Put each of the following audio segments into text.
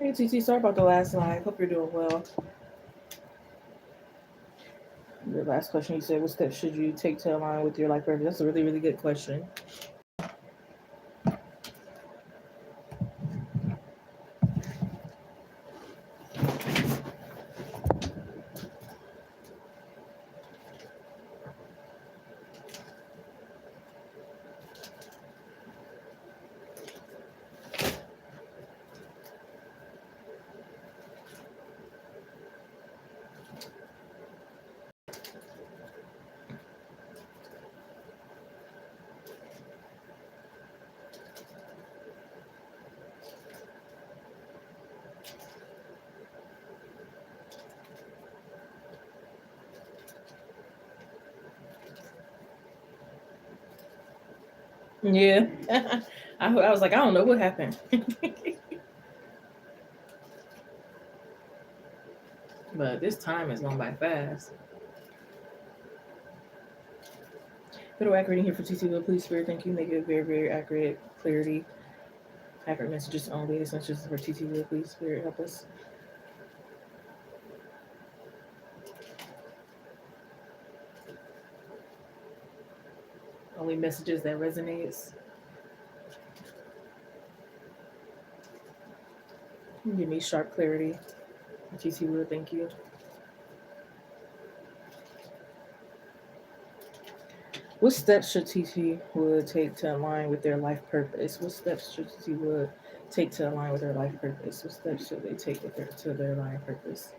Hey TT, sorry about the last line. Hope you're doing well. Your last question, you said, what steps should you take to align with your life purpose? That's a really, really good question. Yeah. I was like, I don't know what happened. But this time is going by fast. Little accurate here for TT Will. Please, Spirit, thank you. Make it very, very accurate, clarity, accurate messages only. This message is for TT Will. Please, Spirit, help us. Only messages that resonates. Give me sharp clarity. TT Will, thank you. What steps should TT Wood take to align with their life purpose? What steps should TT Wood take to align with their life purpose? What steps should they take with their life purpose?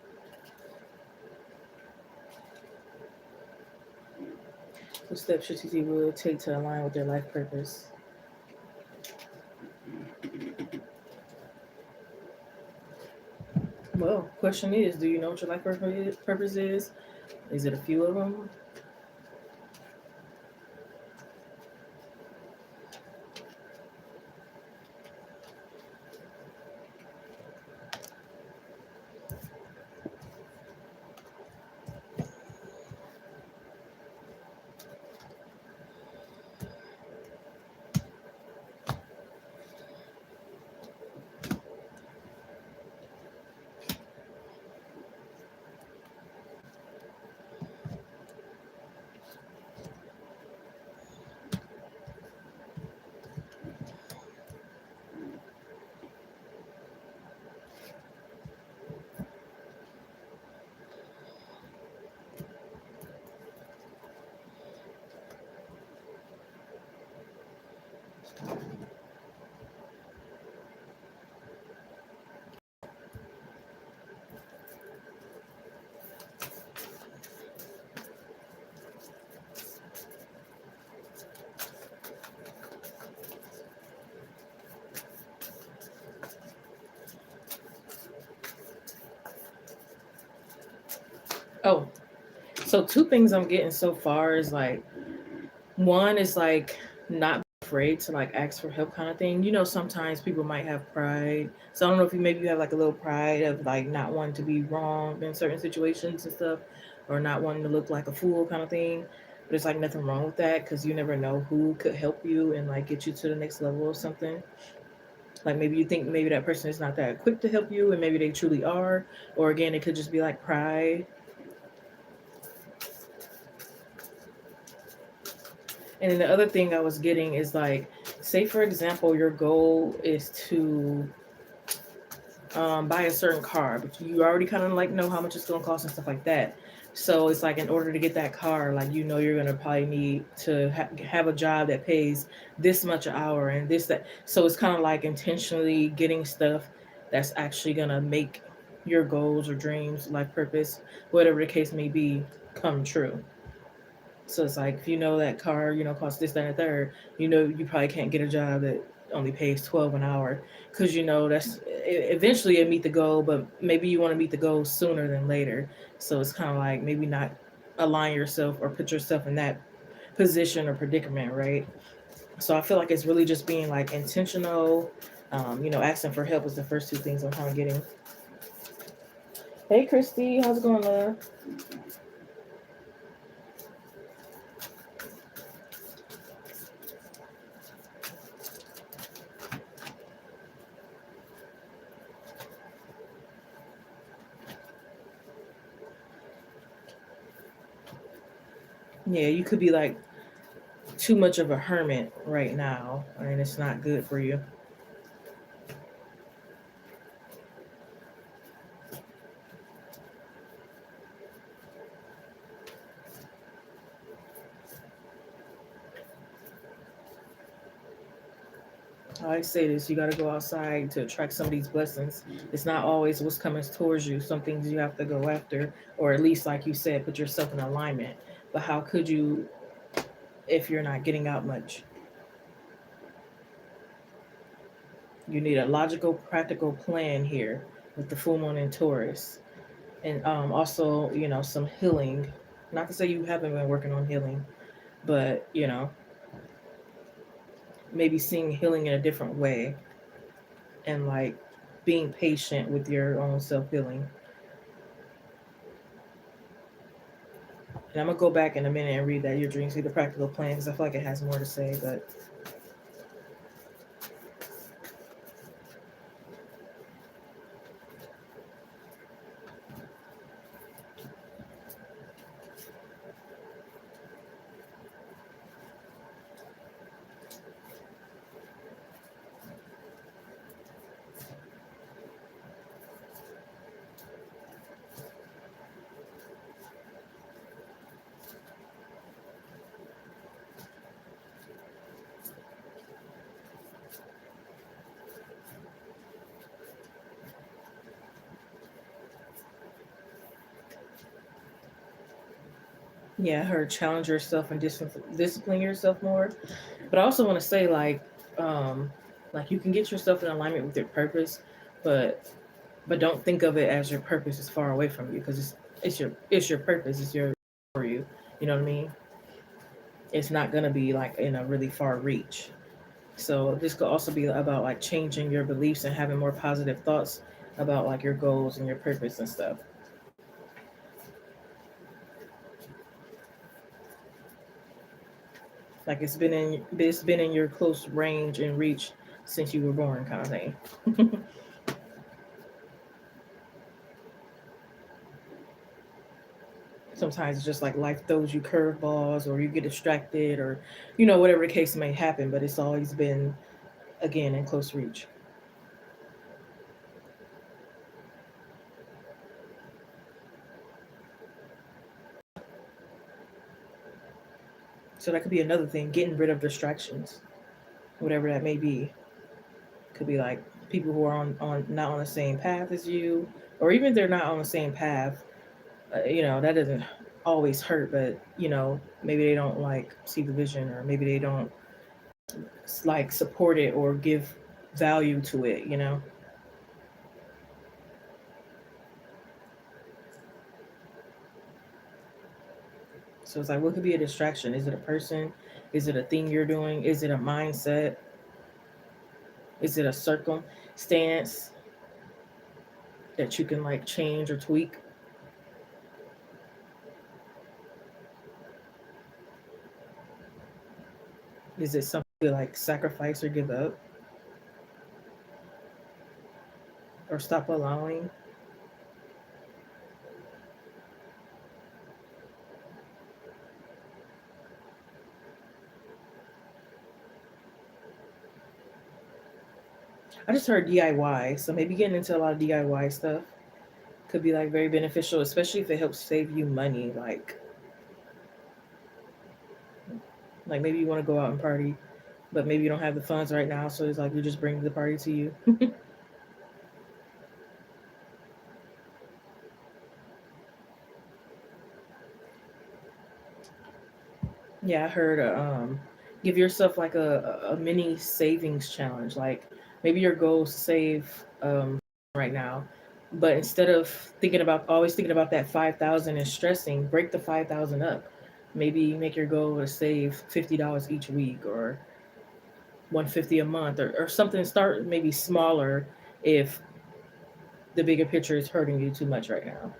What steps should TT Wood take to align with their life purpose? Well, question is, do you know what your life purpose is? Is it a few of them? Oh, so two things I'm getting so far is like, one is like not afraid to like ask for help kind of thing. You know, sometimes people might have pride. So I don't know if you maybe you have like a little pride of like not wanting to be wrong in certain situations and stuff, or not wanting to look like a fool kind of thing. But it's like nothing wrong with that because you never know who could help you and like get you to the next level or something. Like maybe you think maybe that person is not that equipped to help you, and maybe they truly are. Or again, it could just be like pride. And then the other thing I was getting is like, say for example, your goal is to buy a certain car, but you already kind of like know how much it's going to cost and stuff like that. So it's like in order to get that car, like you know you're gonna probably need to have a job that pays this much an hour and this that. So it's kind of like intentionally getting stuff that's actually gonna make your goals or dreams, life purpose, whatever the case may be, come true. So it's like if you know that car, you know, costs this, that, and the third, you know, you probably can't get a job that only pays 12 an hour because you know eventually it meet the goal, but maybe you want to meet the goal sooner than later. So it's kind of like maybe not align yourself or put yourself in that position or predicament, right? So I feel like it's really just being like intentional. You know, asking for help is the first two things I'm kind of getting. Hey, Christy, how's it going, love? Yeah, you could be like too much of a hermit right now, and it's not good for you. I always say this: you got to go outside to attract some of these blessings. It's not always what's coming towards you. Some things you have to go after, or at least, like you said, put yourself in alignment. But how could you if you're not getting out much? You need a logical, practical plan here with the full moon in Taurus, and also, some healing. Not to say you haven't been working on healing, but maybe seeing healing in a different way, and like being patient with your own self healing. And I'm gonna go back in a minute and read that your dreams see the practical plan because I feel like it has more to say. But yeah, I heard challenge yourself and discipline yourself more. But I also want to say like you can get yourself in alignment with your purpose, but don't think of it as your purpose is far away from you because it's your purpose. It's your for you. You know what I mean? It's not gonna be like in a really far reach. So this could also be about like changing your beliefs and having more positive thoughts about like your goals and your purpose and stuff. Like it's been in your close range and reach since you were born, kind of thing. Sometimes it's just like life throws you curveballs or you get distracted or whatever the case may happen, but it's always been again in close reach. So that could be another thing, getting rid of distractions, whatever that may be. Could be like people who are on not on the same path as you, or even if they're not on the same path, that doesn't always hurt, but maybe they don't like see the vision, or maybe they don't like support it or give value to it. So it's like, what could be a distraction? Is it a person? Is it a thing you're doing? Is it a mindset? Is it a circumstance that you can like change or tweak? Is it something to like sacrifice or give up or stop allowing? I just heard DIY, so maybe getting into a lot of DIY stuff could be like very beneficial, especially if it helps save you money. Like maybe you want to go out and party, but maybe you don't have the funds right now, so it's like you just bring the party to you. Yeah, I heard give yourself like a mini savings challenge. Like maybe your goal is to save right now, but instead of thinking about that 5,000 and stressing, break the 5,000 up. Maybe make your goal to save $50 each week or 150 a month, or something. Start maybe smaller if the bigger picture is hurting you too much right now.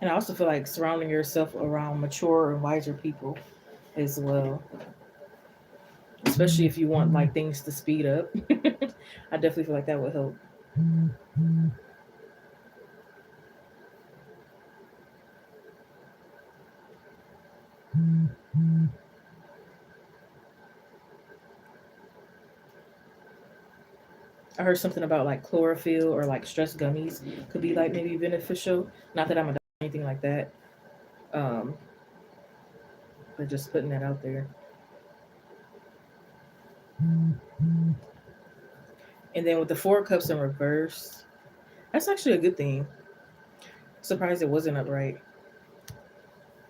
And And I also feel like surrounding yourself around mature and wiser people as well, especially if you want like things to speed up. I definitely feel like that would help. I heard something about like chlorophyll or like stress gummies could be like maybe beneficial. Not that I'm a doctor or anything like that, um, but just putting that out there. And then with the four cups in reverse, that's actually a good thing. Surprised it wasn't upright.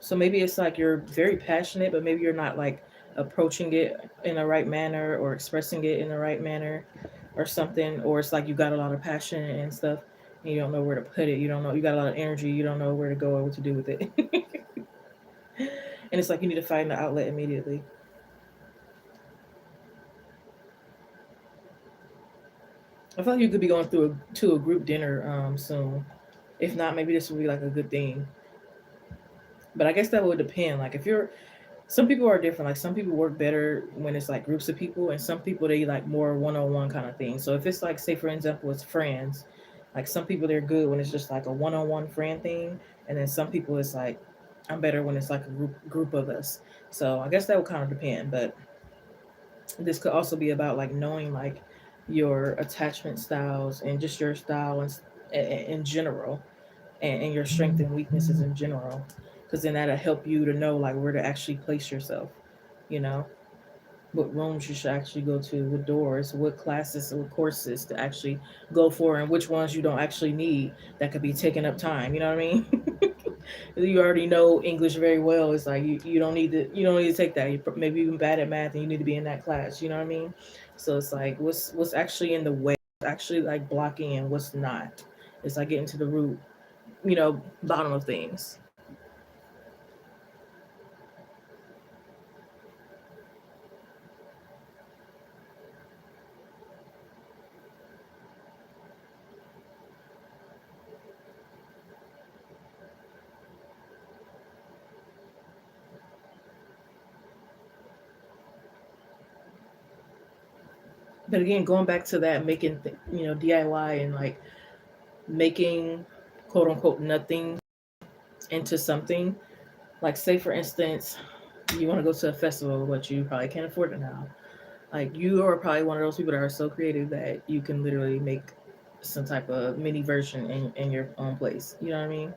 So maybe it's like you're very passionate, but maybe you're not like approaching it in the right manner or expressing it in the right manner or something. Or it's like you got a lot of passion and stuff and you don't know where to put it. You don't know, you got a lot of energy, you don't know where to go or what to do with it. And it's like you need to find the outlet immediately. I feel like you could be going through to a group dinner soon. If not, maybe this would be like a good thing. But I guess that would depend. Like if you're some people are different. Like some people work better when it's like groups of people, and some people they like more one on one kind of thing. So if it's like, say for example, it's friends, like some people they're good when it's just like a one on one friend thing, and then some people it's like I'm better when it's like a group of us. So I guess that would kind of depend. But this could also be about like knowing like your attachment styles and just your style and in general, and your strengths and weaknesses in general, because then that'll help you to know like where to actually place yourself. You know, what rooms you should actually go to, what doors, what classes, what courses to actually go for, and which ones you don't actually need that could be taking up time. You know what I mean? You already know English very well. It's like you don't need to take that. You're maybe even bad at math and you need to be in that class. You know what I mean? So it's like what's actually in the way, actually like blocking and what's not. It's like getting to the root, bottom of things. But again, going back to that, making DIY and like making quote unquote nothing into something. Like say for instance, you want to go to a festival, but you probably can't afford it now. Like you are probably one of those people that are so creative that you can literally make some type of mini version in your own place. You know what I mean?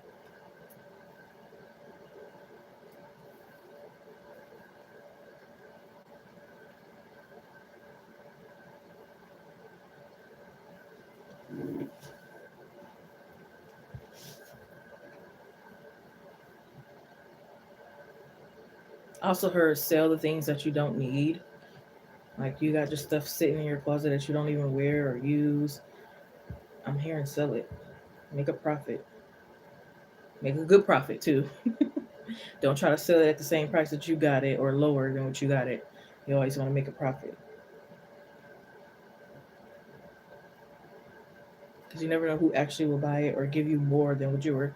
I also heard sell the things that you don't need. Like you got just stuff sitting in your closet that you don't even wear or use. I'm hearing sell it. Make a profit. Make a good profit too. Don't try to sell it at the same price that you got it or lower than what you got it. You always want to make a profit because you never know who actually will buy it or give you more than what you were,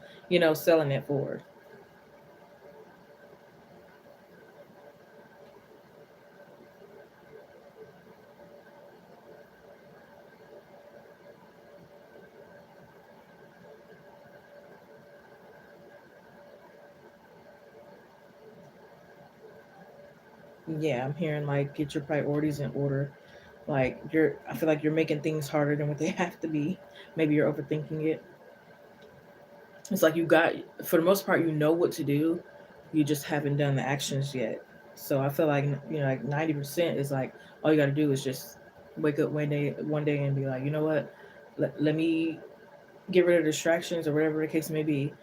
selling it for. Yeah, I'm hearing like get your priorities in order. Like I feel like you're making things harder than what they have to be. Maybe you're overthinking it. It's like you got, for the most part, you know what to do. You just haven't done the actions yet. So I feel like like 90% is like all you got to do is just wake up one day and be like, you know what, let me get rid of distractions or whatever the case may be,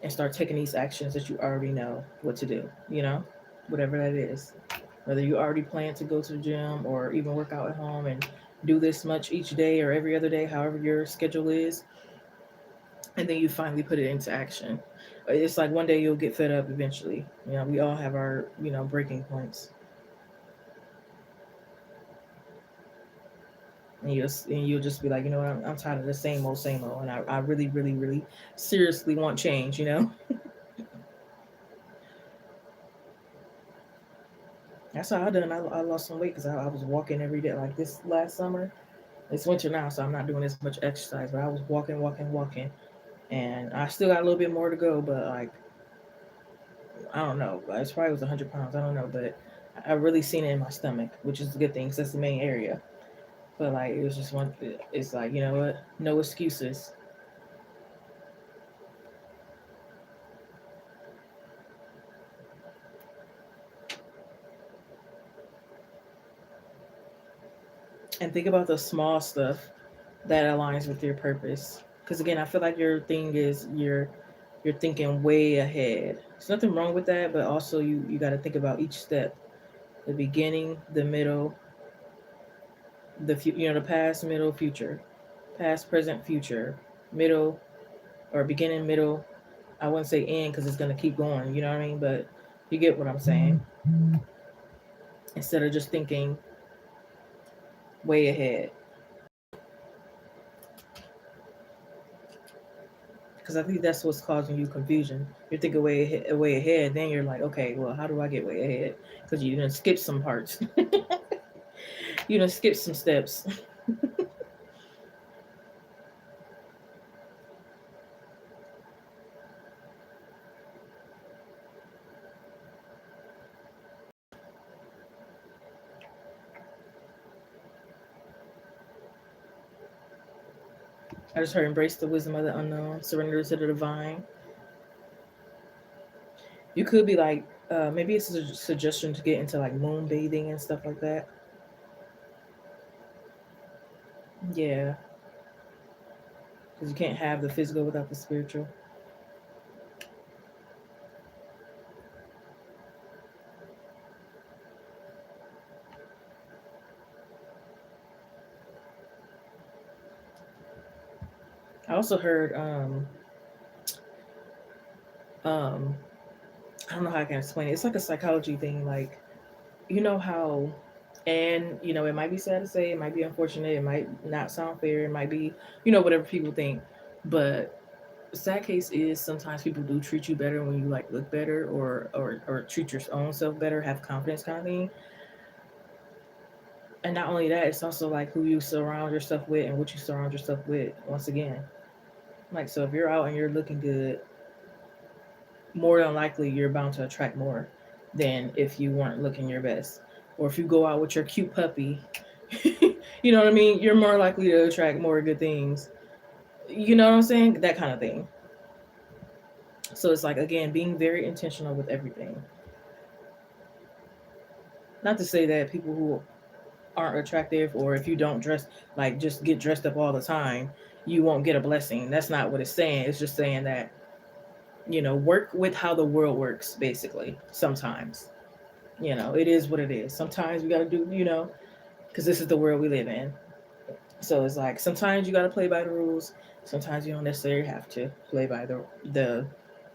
and start taking these actions that you already know what to do. Whatever that is. Whether you already plan to go to the gym or even work out at home and do this much each day or every other day, however your schedule is, and then you finally put it into action. It's like one day you'll get fed up eventually. We all have our, breaking points. and you'll just be like, you know what, I'm tired of the same old, and I really, really, really seriously want change, you know. That's how I done. I lost some weight because I was walking every day. Like this last summer, it's winter now, so I'm not doing as much exercise. But I was walking, walking, walking, and I still got a little bit more to go. But like, I don't know. It's probably was 100 pounds. I don't know, but I really seen it in my stomach, which is a good thing because that's the main area. But like, it was just one. It's like, you know what? No excuses. And think about the small stuff that aligns with your purpose. Because again, I feel like your thing is you're thinking way ahead. There's nothing wrong with that, but also you got to think about each step: the beginning, the middle, the past, middle, future, past, present, future, middle, or beginning, middle. I wouldn't say end because it's gonna keep going. You know what I mean? But you get what I'm saying. Instead of just thinking way ahead, because I think that's what's causing you confusion. You're thinking way ahead. Then you're like, okay, well, how do I get way ahead? Because you didn't skip some parts. You done skip some steps. I just heard embrace the wisdom of the unknown, surrender to the divine. You could be like, maybe it's a suggestion to get into like moon bathing and stuff like that. Yeah, because you can't have the physical without the spiritual. I also heard, um, I don't know how I can explain it. It's like a psychology thing. Like, you know how, and it might be sad to say, it might be unfortunate, it might not sound fair, it might be, whatever people think, but sad case is sometimes people do treat you better when you like look better, or treat your own self better, have confidence kind of thing. And not only that, it's also like who you surround yourself with and what you surround yourself with. Once again, like, so if you're out and you're looking good, more than likely you're bound to attract more than if you weren't looking your best. Or if you go out with your cute puppy, you know what I mean, you're more likely to attract more good things. You know what I'm saying? That kind of thing. So it's like, again, being very intentional with everything. Not to say that people who aren't attractive, or if you don't dress, like, just get dressed up all the time, you won't get a blessing. That's not what it's saying. It's just saying that, work with how the world works, basically. Sometimes, it is what it is. Sometimes we got to do, because this is the world we live in. So it's like sometimes you got to play by the rules. Sometimes you don't necessarily have to play by the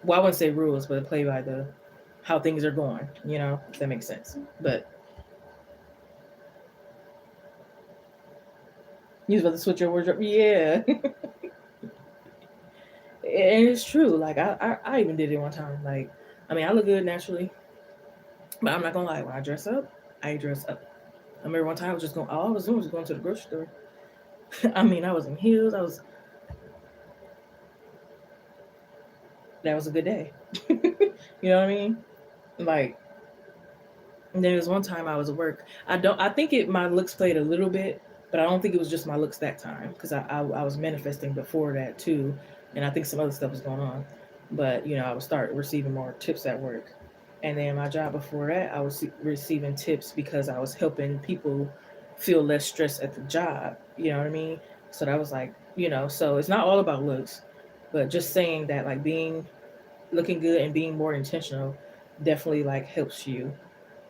well, I wouldn't say rules, but play by the how things are going. If that makes sense. But you was about to switch your wardrobe, yeah. And it's true. Like I even did it one time. Like, I mean, I look good naturally, but I'm not gonna lie. When I dress up, I dress up. I remember one time I was just going. All I was doing was going to the grocery store. I mean, I was in heels. That was a good day. You know what I mean? Like, and then there was one time I was at work. I think my looks played a little bit, but I don't think it was just my looks that time, because I was manifesting before that too, and I think some other stuff was going on. But I would start receiving more tips at work, and then my job before that, I was receiving tips because I was helping people feel less stress at the job. You know what I mean? So that was like, so it's not all about looks, but just saying that, like, being looking good and being more intentional definitely like helps you,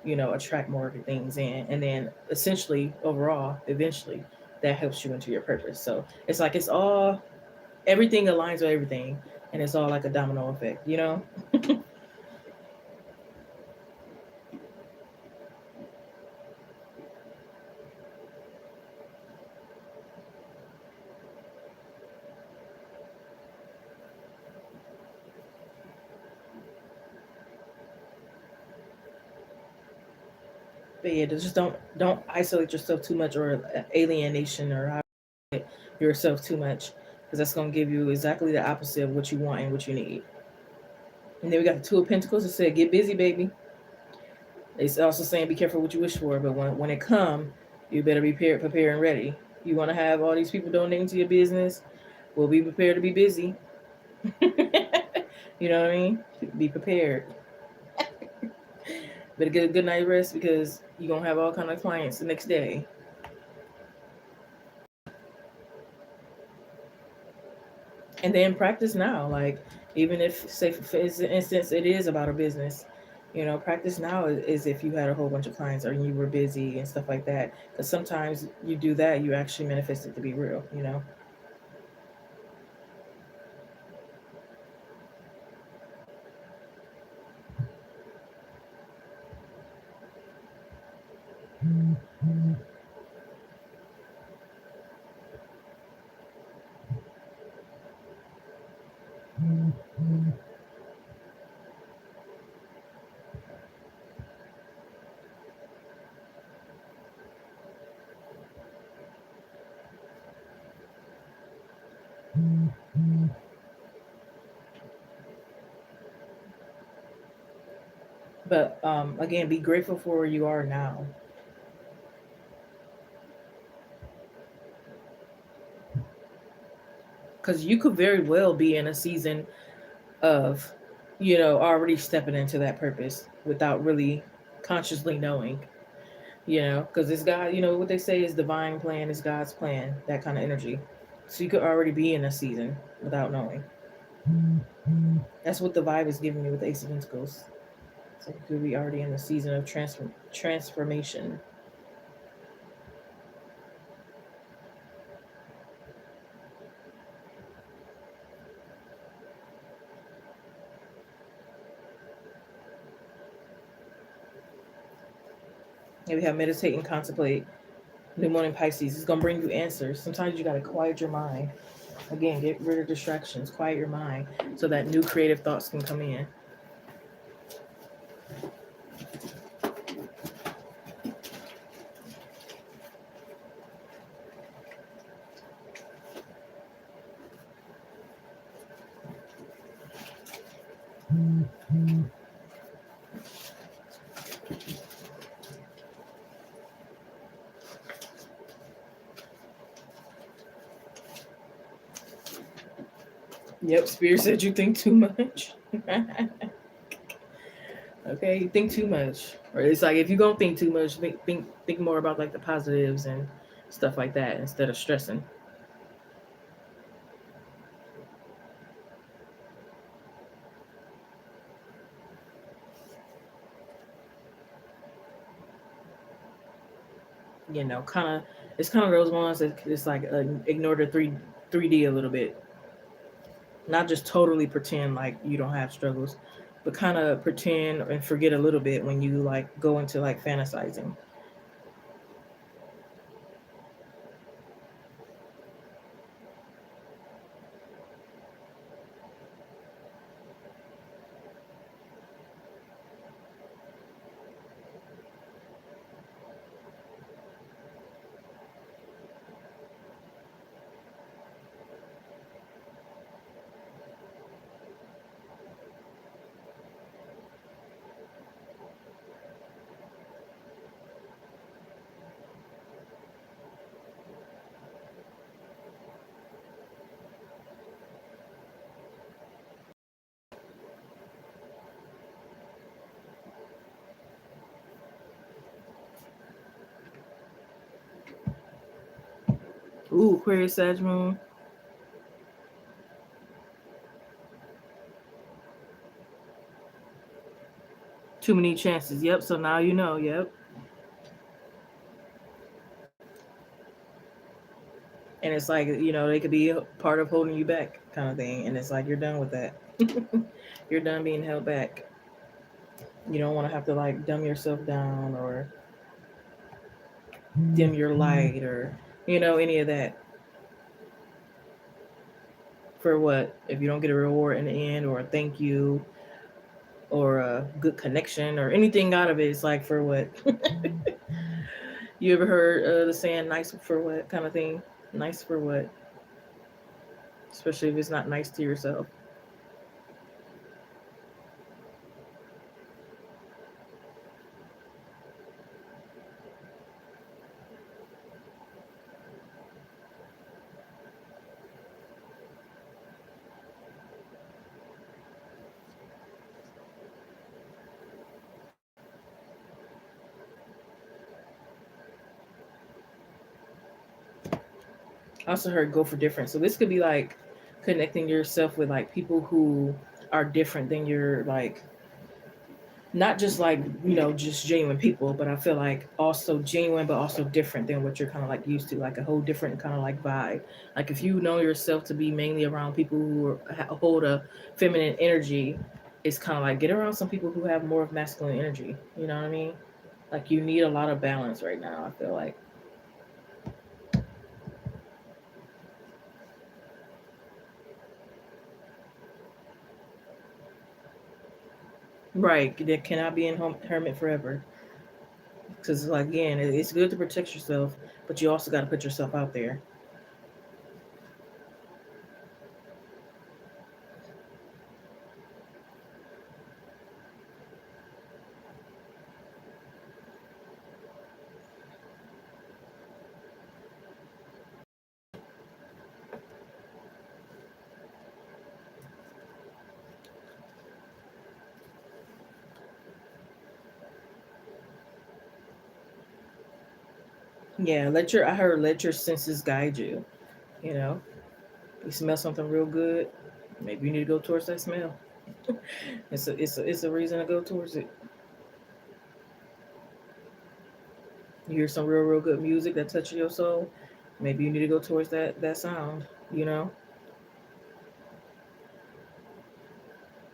attract more things in. And then essentially, overall, eventually, that helps you into your purpose. So it's like everything aligns with everything, and it's all like a domino effect. But yeah, just don't isolate yourself too much or alienation or yourself too much, because that's gonna give you exactly the opposite of what you want and what you need. And then we got the Two of Pentacles that said, "Get busy, baby." It's also saying, "Be careful what you wish for," but when it come, you better be prepared and ready. You want to have all these people donating to your business? Well, be prepared to be busy. You know what I mean? Be prepared. Better get a good night rest because you're gonna have all kind of clients the next day. And then practice now. Like, even if, say for instance, it is about a business, practice now is if you had a whole bunch of clients or you were busy and stuff like that. Because sometimes you do that, you actually manifest it to be real. But again, be grateful for where you are now, because you could very well be in a season of, already stepping into that purpose without really consciously knowing. Because it's God, what they say is divine plan is God's plan, that kind of energy. So you could already be in a season without knowing. That's what the vibe is giving me with the Ace of Pentacles. So you could be already in a season of transformation. Maybe have meditate and contemplate. New Moon in Pisces is gonna bring you answers. Sometimes you gotta quiet your mind. Again, get rid of distractions, quiet your mind, so that new creative thoughts can come in. Yep, Spirit said you think too much. Okay, you think too much, or it's like if you don't think too much, think more about like the positives and stuff like that instead of stressing. Kind of, it's kind of those ones that it's like ignore the 3D a little bit, not just totally pretend like you don't have struggles, but kind of pretend and forget a little bit when you like go into like fantasizing. Ooh, Aquarius, Sag Moon. Too many chances. Yep. So now you know. Yep. And it's like, they could be a part of holding you back, kind of thing. And it's like you're done with that. You're done being held back. You don't want to have to like dumb yourself down or dim your light or any of that. For what? If you don't get a reward in the end or a thank you, or a good connection or anything out of it. It's like for what? You ever heard the saying "nice for what" kind of thing? Nice for what? Especially if it's not nice to yourself. I also heard go for different. So this could be like connecting yourself with like people who are different than your like not just like just genuine people, but I feel like also genuine but also different than what you're kind of like used to, like a whole different kind of like vibe. Like if you know yourself to be mainly around people who hold a feminine energy, it's kind of like get around some people who have more of masculine energy, you know what I mean? Like you need a lot of balance right now, I feel like. Right, that cannot be in hermit forever. Because like again, it's good to protect yourself, but you also got to put yourself out there. Yeah, I heard let your senses guide you. You know, you smell something real good, maybe you need to go towards that smell. It's a reason to go towards it. You hear some real good music that touches your soul, maybe you need to go towards that sound. You know,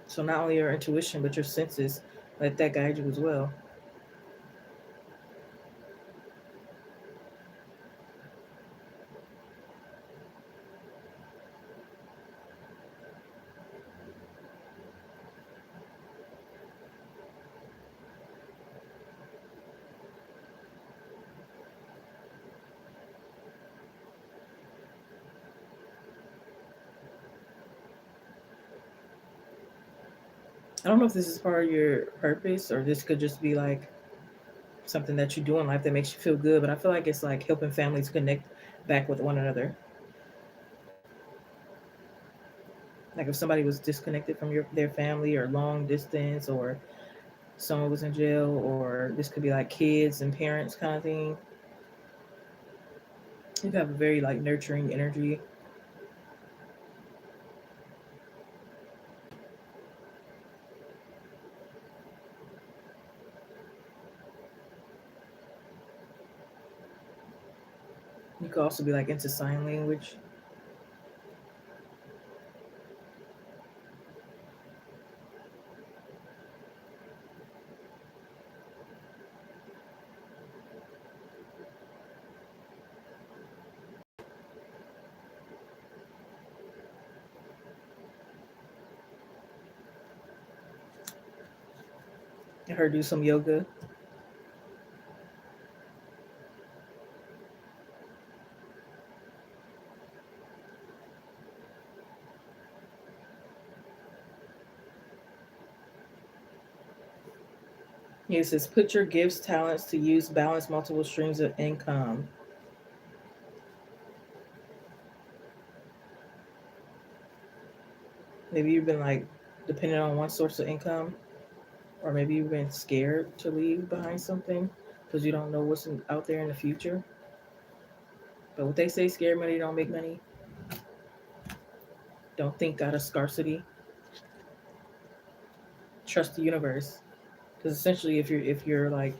so not only your intuition but your senses, let that guide you as well. I don't know if this is part of your purpose or this could just be like something that you do in life that makes you feel good, but I feel like it's like helping families connect back with one another. Like if somebody was disconnected from their family or long distance or someone was in jail or this could be like kids and parents kind of thing. You have a very like nurturing energy. You could also be like into sign language. I heard do some yoga. It says put your gifts, talents to use, balance multiple streams of income. Maybe you've been like dependent on one source of income, or maybe you've been scared to leave behind something because you don't know what's out there in the future. But what they say, scared money don't make money. Don't think out of scarcity. Trust the universe. Because essentially, if you're like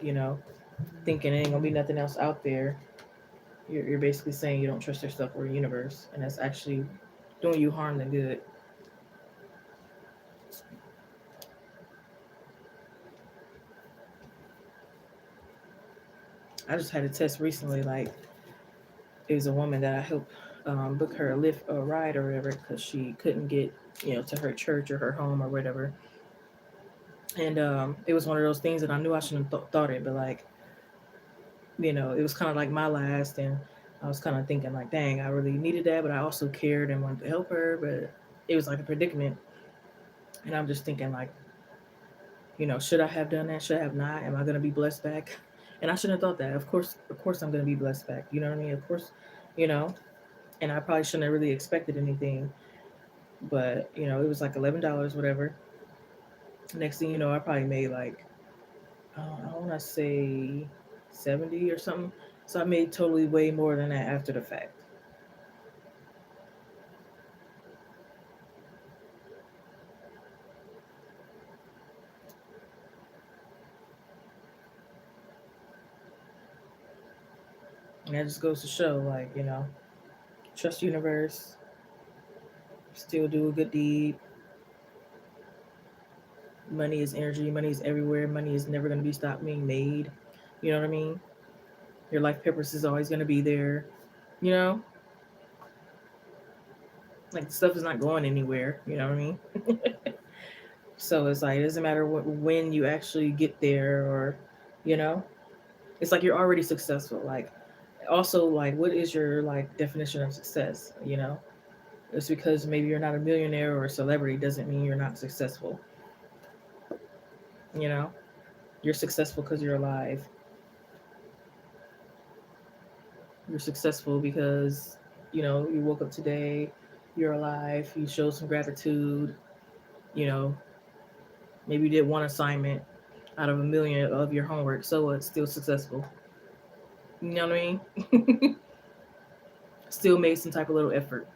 thinking ain't gonna be nothing else out there, you're basically saying you don't trust yourself or the universe, and that's actually doing you harm than good. I just had a test recently. Like it was a woman that I helped book her a lift or a ride or whatever because she couldn't get to her church or her home or whatever. And it was one of those things that I knew I shouldn't have thought it, but like, it was kind of like my last, and I was kind of thinking like, dang, I really needed that, but I also cared and wanted to help her, but it was like a predicament, and I'm just thinking like, should I have done that? Should I have not? Am I gonna be blessed back? And I shouldn't have thought that. Of course, I'm gonna be blessed back. You know what I mean? Of course, you know. And I probably shouldn't have really expected anything, but it was like $11, whatever. Next thing you know, I probably made like I want to say 70 or something. So I made totally way more than that after the fact. And that just goes to show, like, trust universe, still do a good deed. Money is energy. Money is everywhere. Money is never going to be stopped being made. You know what I mean? Your life purpose is always going to be there. You know, like stuff is not going anywhere. You know what I mean? So it's like it doesn't matter when you actually get there, or you know, it's like you're already successful. Like also, like, what is your like definition of success? It's because maybe you're not a millionaire or a celebrity doesn't mean you're not successful. You know, you're successful because you're alive. You're successful because you woke up today, you're alive, you showed some gratitude. You know, maybe you did one assignment out of a million of your homework, so it's still successful. You know what I mean? Still made some type of little effort.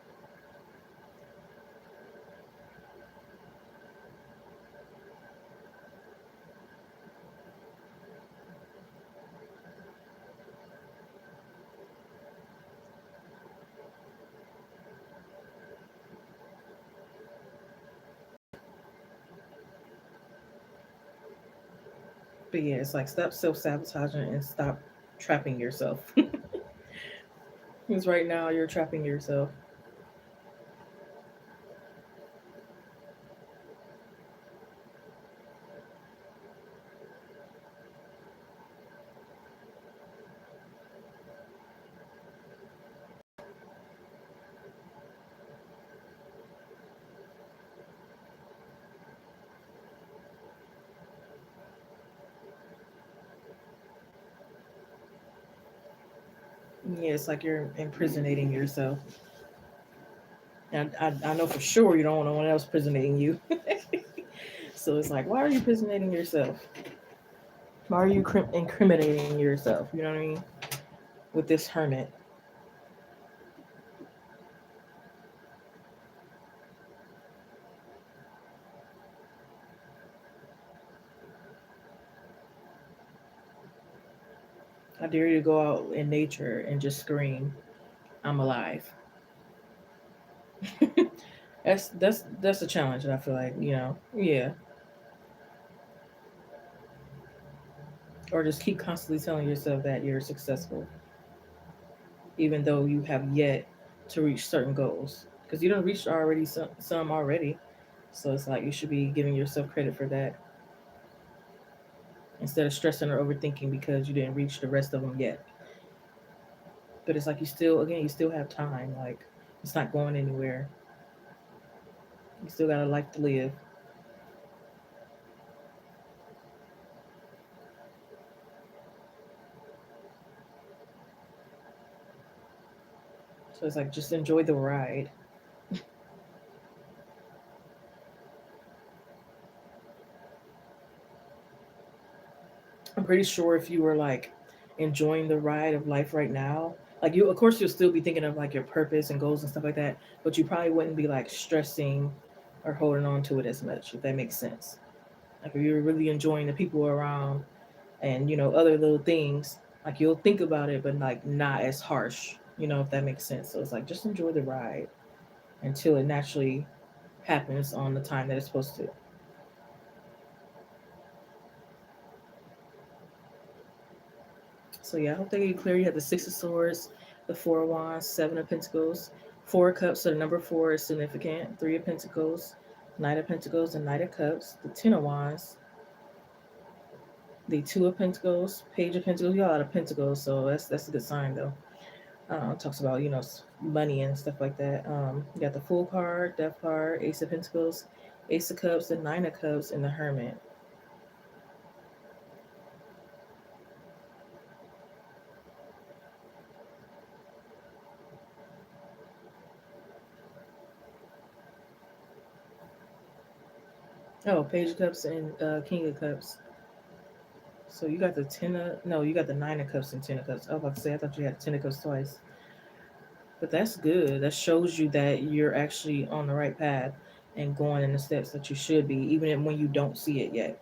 But yeah, it's like stop self sabotaging and stop trapping yourself. Because right now you're trapping yourself. Yeah, it's like you're imprisonating yourself. And I know for sure you don't want no one else imprisonating you. So it's like, why are you imprisonating yourself? Why are you incriminating yourself? You know what I mean? With this hermit. I dare you to go out in nature and just scream, "I'm alive." That's a challenge. I feel like yeah. Or just keep constantly telling yourself that you're successful, even though you have yet to reach certain goals. Because you don't reach already some already, so it's like you should be giving yourself credit for that instead of stressing or overthinking because you didn't reach the rest of them yet. But it's like you still have time. Like it's not going anywhere. You still got a life to live. So it's like just enjoy the ride. I'm pretty sure if you were like enjoying the ride of life right now, like of course you'll still be thinking of like your purpose and goals and stuff like that, but you probably wouldn't be like stressing or holding on to it as much, if that makes sense. Like if you're really enjoying the people around and other little things, like you'll think about it, but like not as harsh, if that makes sense. So it's like just enjoy the ride until it naturally happens on the time that it's supposed to. So yeah, I hope that you clear. You have the Six of Swords, the Four of Wands, Seven of Pentacles, Four of Cups. So the number four is significant. Three of Pentacles, Knight of Pentacles, and Knight of Cups. The Ten of Wands. The Two of Pentacles, Page of Pentacles. You got a lot of Pentacles, so that's a good sign though. Talks about money and stuff like that. You got the Fool card, Death card, Ace of Pentacles, Ace of Cups, the Nine of Cups, and the Hermit. Oh, Page of Cups and King of Cups. So you got the you got the Nine of Cups and Ten of Cups. I was about to say, I thought you had Ten of Cups twice. But that's good. That shows you that you're actually on the right path and going in the steps that you should be, even when you don't see it yet.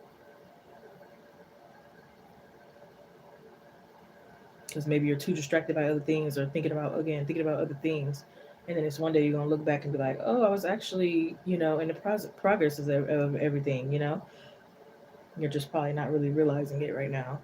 Because maybe you're too distracted by other things or thinking about other things. And then it's one day you're going to look back and be like, oh, I was actually, in the progress of everything. You're just probably not really realizing it right now.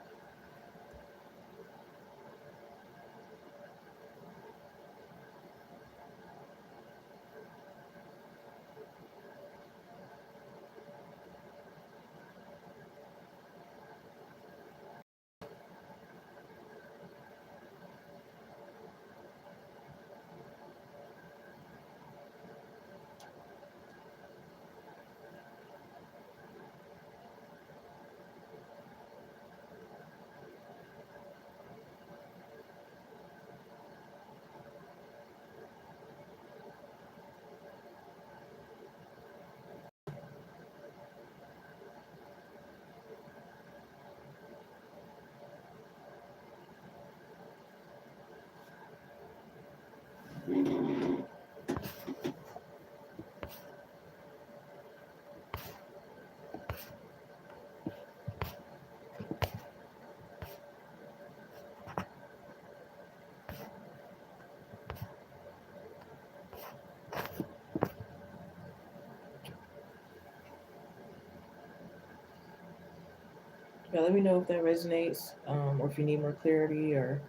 Yeah, let me know if that resonates, or if you need more clarity, or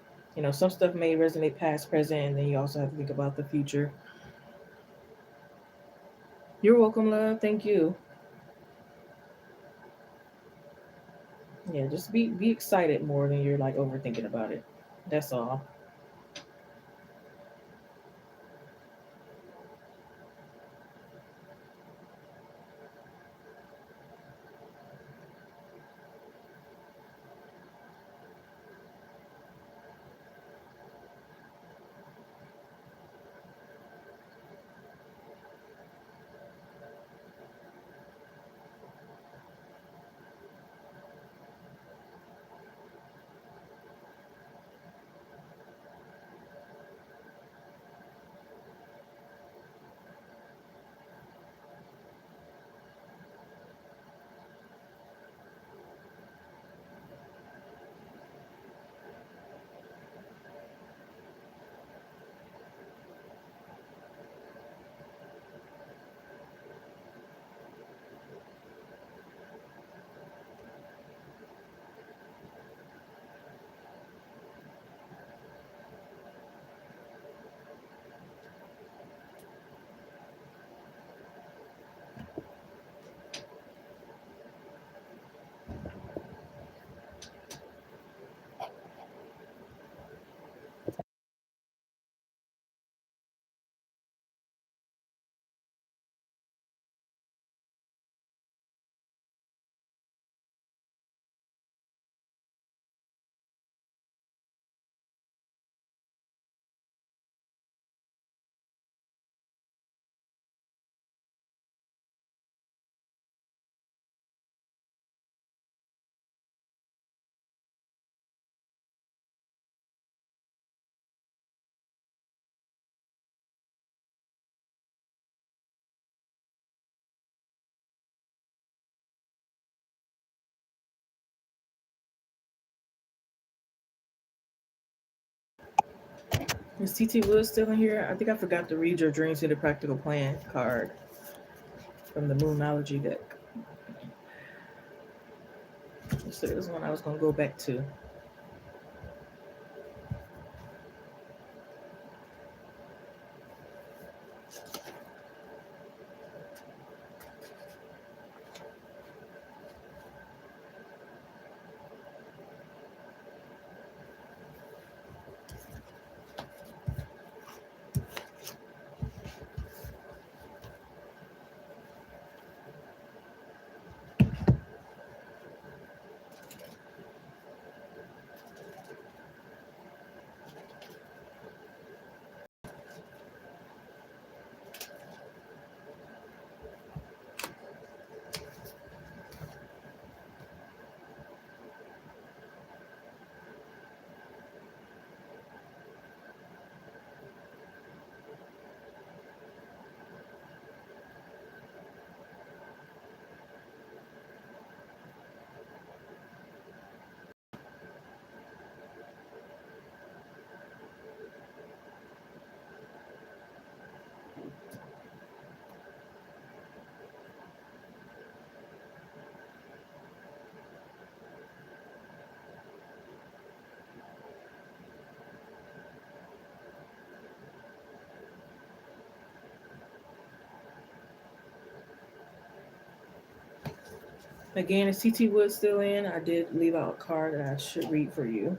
some stuff may resonate past, present, and then you also have to think about the future. You're welcome, love. Thank you. Yeah, just be excited more than you're like overthinking about it. That's all. Is TT Wood still in here? I think I forgot to read your Dreams Need a Practical Plan card from the Moonology deck. So this one I was gonna go back to. Again, is TT Wood still in? I did leave out a card that I should read for you.